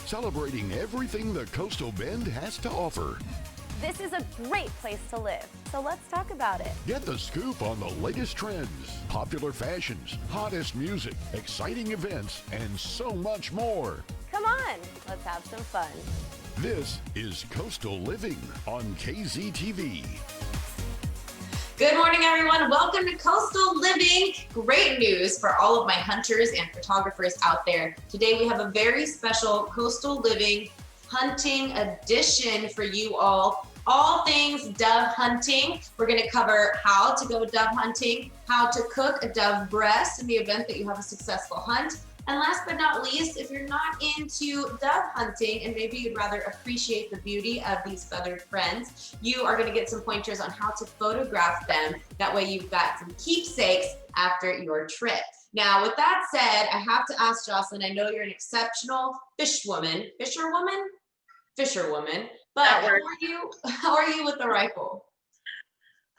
celebrating everything the Coastal Bend has to offer. This is a great place to live, so let's talk about it. Get the scoop on the latest trends, popular fashions, hottest music, exciting events, and so much more. Come on, let's have some fun. This is Coastal Living on KZTV. Good morning, everyone. Welcome to Coastal Living. Great news for all of my hunters and photographers out there. Today we have a very special Coastal Living hunting edition for you all. All things dove hunting. We're going to cover how to go dove hunting, how to cook a dove breast in the event that you have a successful hunt. And last but not least, if you're not into dove hunting and maybe you'd rather appreciate the beauty of these feathered friends, you are going to get some pointers on how to photograph them. That way you've got some keepsakes after your trip. Now, with that said, I have to ask Jocelyn, I know you're an exceptional fisherwoman, but how are you with the rifle?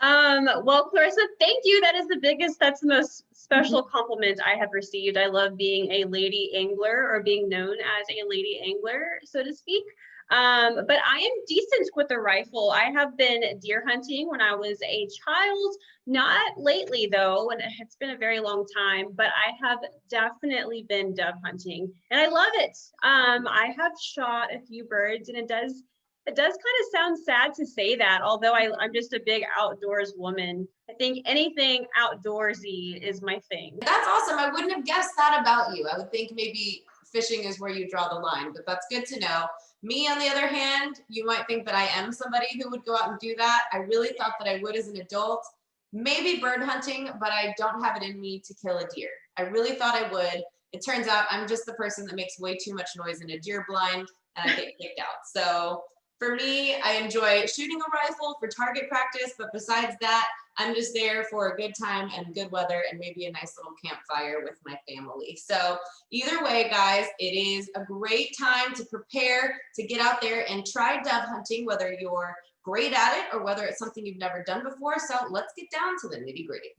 Well, Clarissa, thank you. That's the most special compliment I have received. I love being a lady angler, or being known as a lady angler, so to speak. But I am decent with a rifle. I have been deer hunting when I was a child, not lately though, and it's been a very long time, but I have definitely been dove hunting and I love it. I have shot a few birds, and it does kind of sound sad to say that, although I'm just a big outdoors woman. I think anything outdoorsy is my thing. That's awesome. I wouldn't have guessed that about you. I would think maybe fishing is where you draw the line, but that's good to know. Me, on the other hand, you might think that I am somebody who would go out and do that. I really thought that I would as an adult. Maybe bird hunting, but I don't have it in me to kill a deer. I really thought I would. It turns out I'm just the person that makes way too much noise in a deer blind and I get kicked out. So for me, I enjoy shooting a rifle for target practice, but besides that, I'm just there for a good time and good weather and maybe a nice little campfire with my family. So either way, guys, it is a great time to prepare to get out there and try dove hunting, whether you're great at it or whether it's something you've never done before. So let's get down to the nitty-gritty.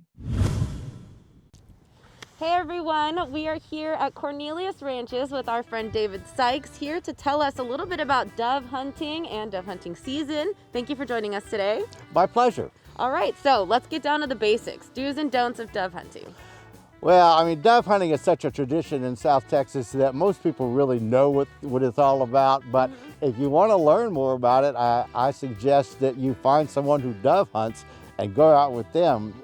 Hey everyone, we are here at Cornelius Ranches with our friend David Sykes, here to tell us a little bit about dove hunting and dove hunting season. Thank you for joining us today. My pleasure. All right, so let's get down to the basics, do's and don'ts of dove hunting. Well, I mean, dove hunting is such a tradition in South Texas that most people really know what it's all about. But if you want to learn more about it, I suggest that you find someone who dove hunts and go out with them.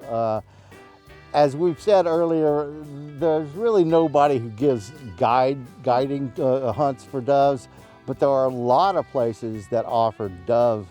As we've said earlier, there's really nobody who gives guiding hunts for doves, but there are a lot of places that offer dove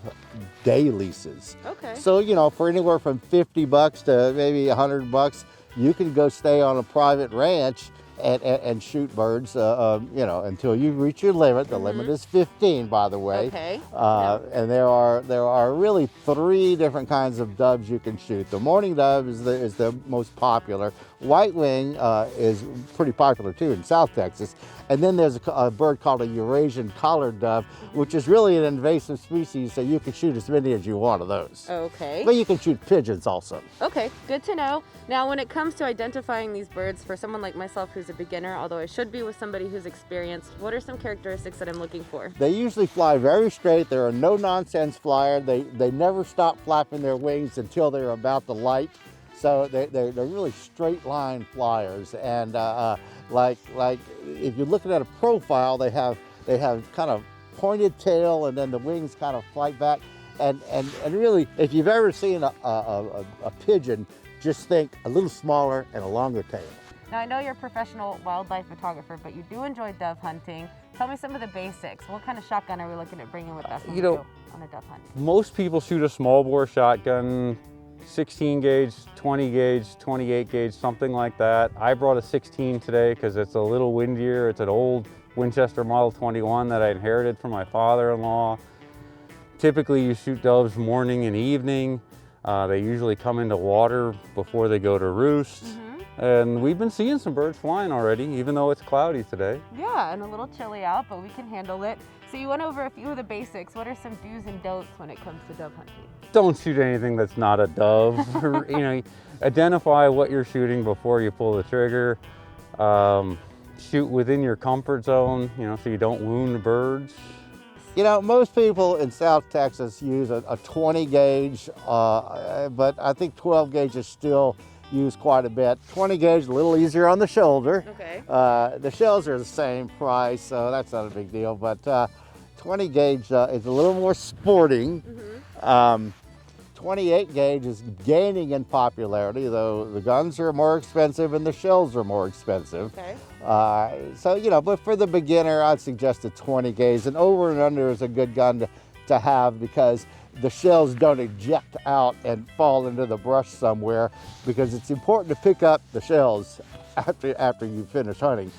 day leases. Okay. So, you know, for anywhere from $50 to maybe $100, you can go stay on a private ranch and shoot birds, you know, until you reach your limit. The limit is 15, by the way. Okay. And there are really 3 different kinds of doves you can shoot. The mourning dove is the most popular. White wing is pretty popular too in South Texas. And then there's a bird called a Eurasian collared dove, which is really an invasive species, so you can shoot as many as you want of those. Okay. But you can shoot pigeons also. Okay, good to know. Now, when it comes to identifying these birds, for someone like myself who's a beginner, although I should be with somebody who's experienced, what are some characteristics that I'm looking for? They usually fly very straight. They're a no-nonsense flyer. They never stop flapping their wings until they're about to light. So they're really straight line flyers. And like if you're looking at a profile, they have kind of pointed tail, and then the wings kind of flight back. And really, if you've ever seen a pigeon, just think a little smaller and a longer tail. Now, I know you're a professional wildlife photographer, but you do enjoy dove hunting. Tell me some of the basics. What kind of shotgun are we looking at bringing with us when we go on a dove hunt? Most people shoot a small bore shotgun, 16 gauge, 20 gauge, 28 gauge, something like that. I brought a 16 today because it's a little windier. It's an old Winchester Model 21 that I inherited from my father-in-law. Typically you shoot doves morning and evening. They usually come into water before they go to roost. And we've been seeing some birds flying already, even though it's cloudy today. Yeah, and a little chilly out, but we can handle it. So you went over a few of the basics. What are some do's and don'ts when it comes to dove hunting? Don't shoot anything that's not a dove. You know, identify what you're shooting before you pull the trigger. shoot within your comfort zone, you know, so you don't wound the birds. You know, most people in South Texas use a 20 gauge, but I think 12 gauge is still used quite a bit. 20 gauge, a little easier on the shoulder. Okay. The shells are the same price, so that's not a big deal, but 20 gauge is a little more sporting. 28 gauge is gaining in popularity, though the guns are more expensive and the shells are more expensive. Okay. So, you know, but for the beginner, I'd suggest a 20 gauge. And over and under is a good gun to have because the shells don't eject out and fall into the brush somewhere, because it's important to pick up the shells after you finish hunting.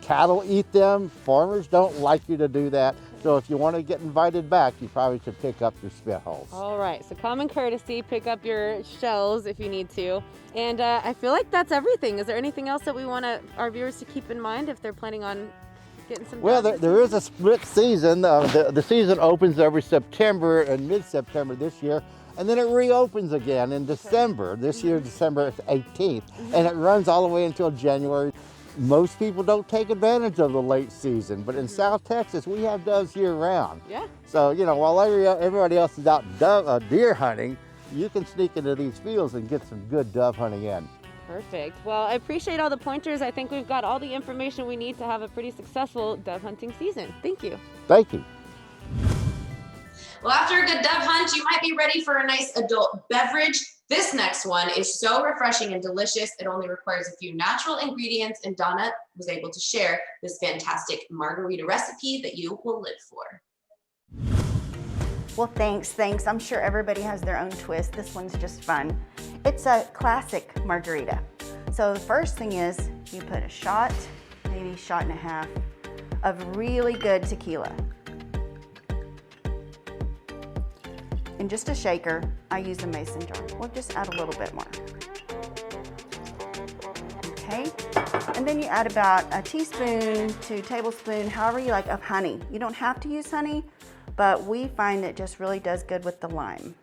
Cattle eat them. Farmers don't like you to do that. So if you want to get invited back, you probably should pick up your spit holes. All right, so common courtesy, pick up your shells if you need to. And I feel like that's everything. Is there anything else that we want our viewers to keep in mind if they're planning on getting some Well, doves? there is a split season. The season opens every September and mid-September this year, and then it reopens again in December. This year, December 18th, and it runs all the way until January. Most people don't take advantage of the late season, but in South Texas, we have doves year-round. Yeah. So, you know, while everybody else is out deer hunting, you can sneak into these fields and get some good dove hunting in. Perfect. Well, I appreciate all the pointers. I think we've got all the information we need to have a pretty successful dove hunting season. Thank you. Thank you. Well, after a good dove hunt, you might be ready for a nice adult beverage. This next one is so refreshing and delicious. It only requires a few natural ingredients, and Donna was able to share this fantastic margarita recipe that you will live for. Well, thanks. I'm sure everybody has their own twist. This one's just fun. It's a classic margarita. So the first thing is you put a shot, maybe a shot and a half of really good tequila. In just a shaker, I use a mason jar. We'll just add a little bit more. Okay, and then you add about a teaspoon to a tablespoon, however you like, of honey. You don't have to use honey, but we find it just really does good with the lime.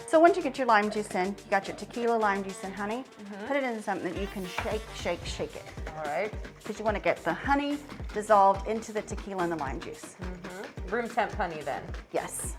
So once you get your lime juice in, you got your tequila, lime juice, and honey, put it in something that you can shake it. All right? Because you want to get the honey dissolved into the tequila and the lime juice. Room temp honey then. Yes.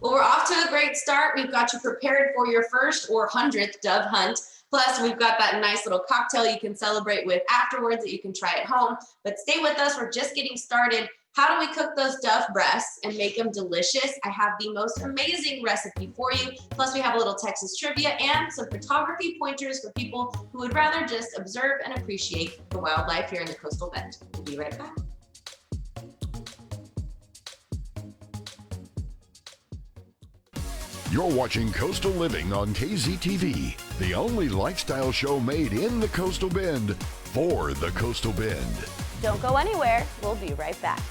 Well, we're off to a great start. We've got you prepared for your first or 100th dove hunt. Plus, we've got that nice little cocktail you can celebrate with afterwards that you can try at home. But stay with us. We're just getting started. How do we cook those dove breasts and make them delicious? I have the most amazing recipe for you. Plus, we have a little Texas trivia and some photography pointers for people who would rather just observe and appreciate the wildlife here in the Coastal Bend. We'll be right back. You're watching Coastal Living on KZTV, the only lifestyle show made in the Coastal Bend for the Coastal Bend. Don't go anywhere. We'll be right back.